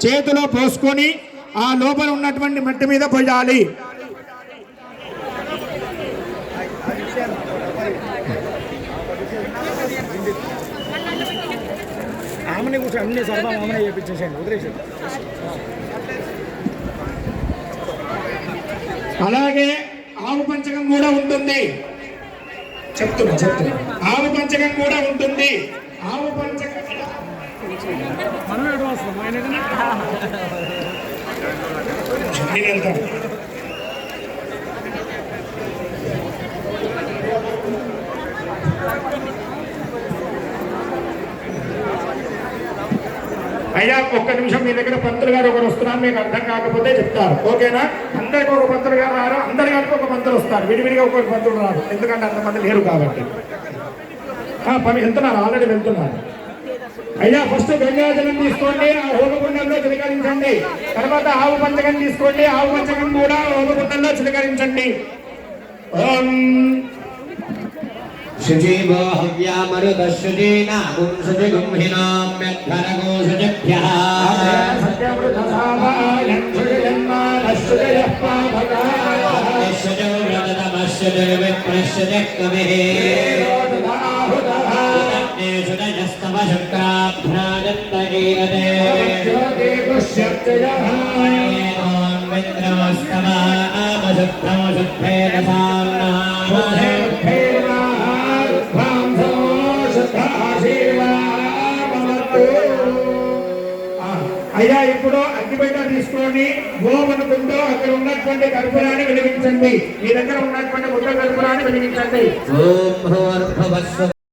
చేతిలో పోసుకొని ఆ లోపల ఉన్నటువంటి మట్టి మీద పోయాలి. ఆమెని కూర్చొని అన్ని సర్వం ఆమెనే చేయించేసేయండి, వదిలేసేయండి. అలాగే ఆవు పంచకం కూడా ఉంటుంది. చెప్తున్నా ఆవు పంచకం కూడా ఉంటుంది. ఆవు పంచకం అయ్యా ఒక్క నిమిషం, మీ దగ్గర పంతులు గారు ఒకరు వస్తున్నారు, మీకు అర్థం కాకపోతే చెప్తారు, ఓకేనా? అందరికి ఒక పంతులు గారు రారు, అందరి గారికి ఒక పంతులు వస్తారు, విడివిడిగా ఒక్కొక్క పంతులు రారు, ఎందుకంటే అంతమంది లేరు కాబట్టి. వెళ్తున్నారు, ఆల్రెడీ వెళ్తున్నారు. అయ్యా ఫస్ట్ గంగాజలం తీసుకోండి, ఆ హోమగుండంలో చిలకరించండి. తర్వాత ఆవు పంచకం తీసుకోండి, ఆవు పంచకం కూడా హోమగుండంలో చిలకరించండి. ఓం శుచీవో హవ్యామరుదశుచీనాగుం శుచిగుంహినామ్యద్ధరగో శుచిభ్యః శుచో వ్రతమశ్యుతిర్విప్రశ్యుతిః కవిః శుచయస్తవ శుక్రాభ్రాజంత ఈరతే మిత్రమస్తవ ఆమశుద్ధం శుద్ధేన అయ్యా ఇప్పుడు అగ్గిపెట్ట తీసుకొని ఓం అనుకుంటూ అక్కడ ఉన్నటువంటి కర్పూరాన్ని వెలిగించండి. మీ దగ్గర ఉన్నటువంటి ముద్ద కర్పూరాన్ని వెలిగించండి. ఓం భూర్భువస్సుః